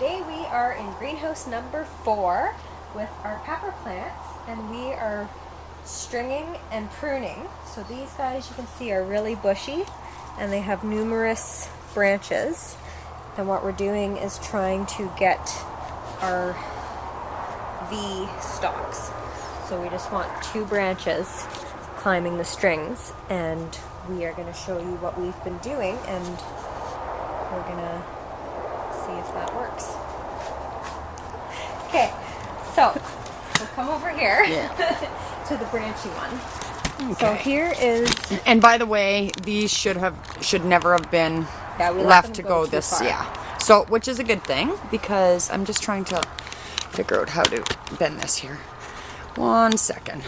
Today we are in greenhouse number 4 with our pepper plants, and we are stringing and pruning. So these guys, you can see, are really bushy and they have numerous branches, and what we're doing is trying to get our V stalks. So we just want 2 branches climbing the strings, and we are going to show you what we've been doing, and we're going to see if that works. Okay, so we'll come over here to the branchy one. Okay. So here is, and by the way, these should never have been left to go this far. So, which is a good thing, because I'm just trying to figure out how to bend this here. 1 second.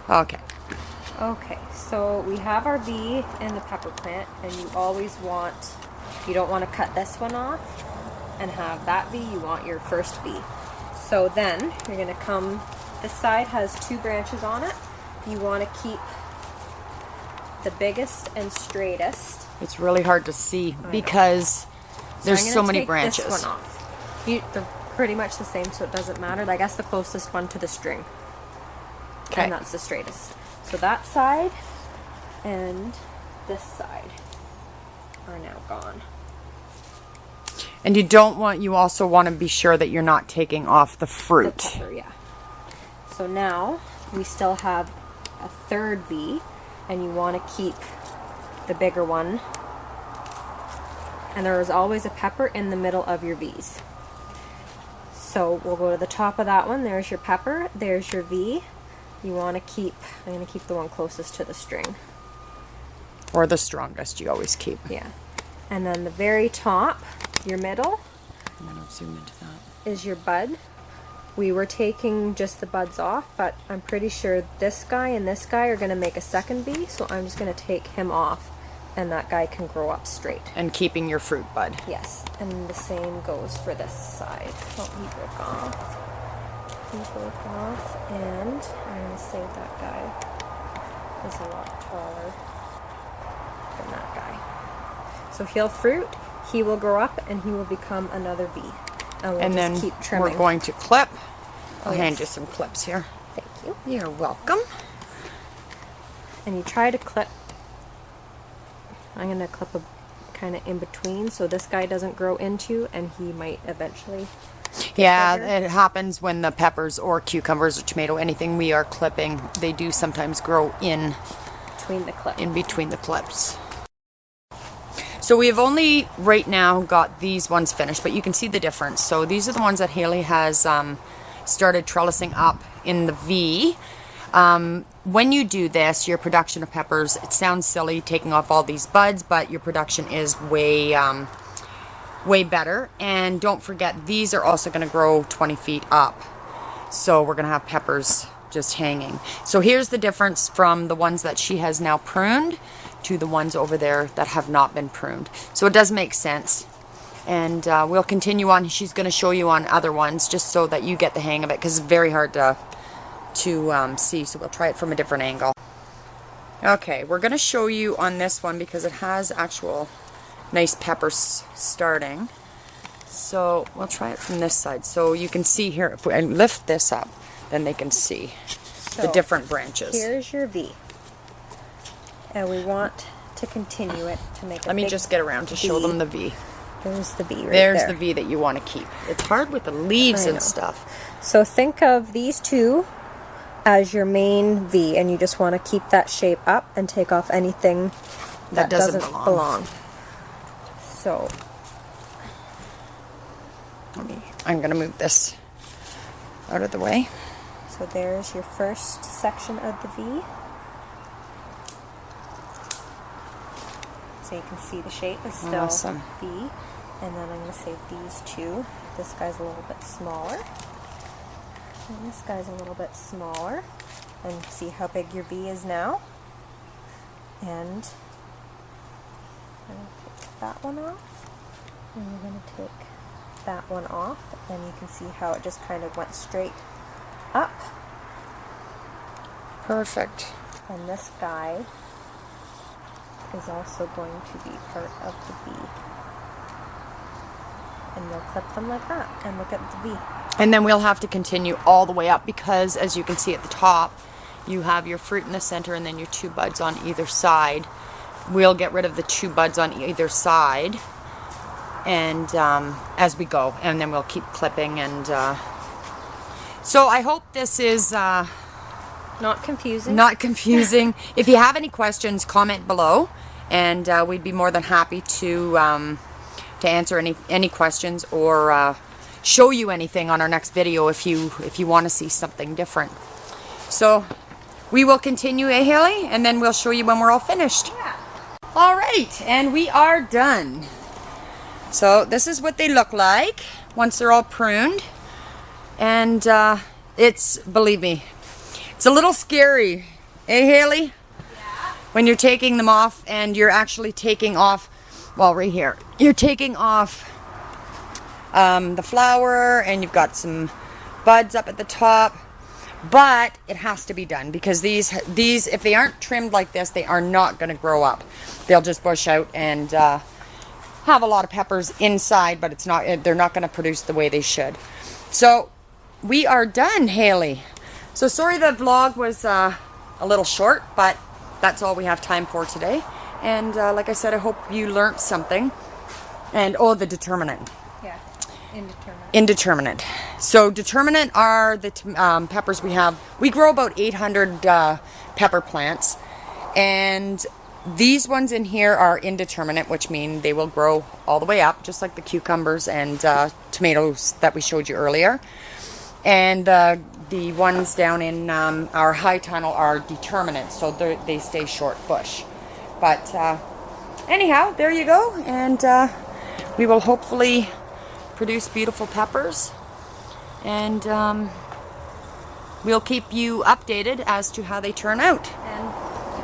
Okay. Okay, so we have our V in the pepper plant, and you always want, you don't want to cut this one off and have that V, you want your first V. So then you're going to come, this side has 2 branches on it. You want to keep the biggest and straightest. It's really hard to see because there's so many branches. This one off. They're pretty much the same, so it doesn't matter. I guess the closest one to the string. Okay. And that's the straightest. So that side and this side are now gone. And you also want to be sure that you're not taking off the fruit. The pepper, yeah. So now we still have a 3rd V, and you want to keep the bigger one. And there is always a pepper in the middle of your V's. So we'll go to the top of that one. There's your pepper. There's your V. You want to keep, I'm going to keep the one closest to the string. Or the strongest, you always keep. Yeah. And then the very top, your middle, I'm going to zoom into that, is your bud. We were taking just the buds off, but I'm pretty sure this guy and this guy are going to make a 2nd V, so I'm just going to take him off, and that guy can grow up straight. And keeping your fruit bud. Yes. And the same goes for this side. Oh, he broke off. He broke off, and I'm going to say that guy is a lot taller than that guy. So he'll fruit, he will grow up, and he will become another V. And we'll just keep trimming. We're going to clip. I'll hand you some clips here. Thank you. You're welcome. And you try to clip. I'm going to clip a kind of in between, so this guy doesn't grow into, and he might eventually. Yeah, it happens when the peppers or cucumbers or tomato, anything we are clipping, they do sometimes grow in between the clips. In between the clips. So we have only right now got these ones finished, but you can see the difference. So these are the ones that Haley has started trellising up in the V. When you do this, your production of peppers, it sounds silly taking off all these buds, but your production is way better. And don't forget, these are also going to grow 20 feet up. So we're going to have peppers just hanging. So here's the difference from the ones that she has now pruned to the ones over there that have not been pruned. So it does make sense. And we'll continue on. She's going to show you on other ones just so that you get the hang of it, because it's very hard to see. So we'll try it from a different angle. Okay, we're going to show you on this one because it has actual nice peppers starting. So we'll try it from this side. So you can see here, if I lift this up, then they can see the different branches. Here's your V. And we want to continue it to make a Let me just get around to show them the V. There's the V right There's there. the V that you want to keep. It's hard with the leaves and stuff. So think of these 2 as your main V, and you just want to keep that shape up and take off anything that doesn't belong. So I'm going to move this out of the way. So there's your first section of the V. So you can see the shape is still V. And then I'm going to say these 2. This guy's a little bit smaller. And this guy's a little bit smaller. And see how big your V is now. And I'm going to take that one off. And we're going to take that one off. And you can see how it just kind of went straight up. Perfect. And this guy is also going to be part of the V. and you'll clip them like that and look at the V. And then we'll have to continue all the way up because, as you can see at the top, you have your fruit in the center and then your 2 buds on either side. We'll get rid of the 2 buds on either side, and as we go, and then we'll keep clipping. And so I hope this is not confusing. Not confusing. If you have any questions, comment below, and we'd be more than happy to answer any questions or show you anything on our next video if you want to see something different. So we will continue, Haley, and then we'll show you when we're all finished. Yeah. All right, and we are done. So this is what they look like once they're all pruned, and believe me, it's a little scary, eh, Haley? Yeah. When you're taking them off, and you're actually taking off, well, right here, you're taking off the flower, and you've got some buds up at the top, but it has to be done because these if they aren't trimmed like this, they are not going to grow up. They'll just bush out and have a lot of peppers inside, but they're not going to produce the way they should. So we are done, Haley. So sorry the vlog was a little short, but that's all we have time for today. And like I said, I hope you learned something. And the determinant. Yeah, indeterminate. Indeterminate. So determinate are the peppers we have. We grow about 800 pepper plants, and these ones in here are indeterminate, which mean they will grow all the way up, just like the cucumbers and tomatoes that we showed you earlier. And the ones down in our high tunnel are determinate, so they stay short bush. But anyhow, there you go, and we will hopefully produce beautiful peppers, and we'll keep you updated as to how they turn out. And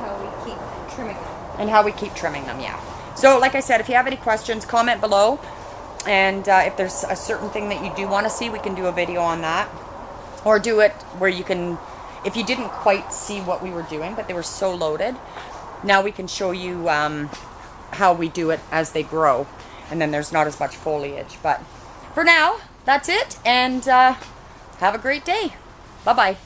how we keep trimming them. And how we keep trimming them, yeah. So like I said, if you have any questions, comment below, and if there's a certain thing that you do want to see, we can do a video on that, or do it where you can, if you didn't quite see what we were doing, but they were so loaded, now we can show you how we do it as they grow, and then there's not as much foliage. But for now, that's it, and have a great day. Bye-bye.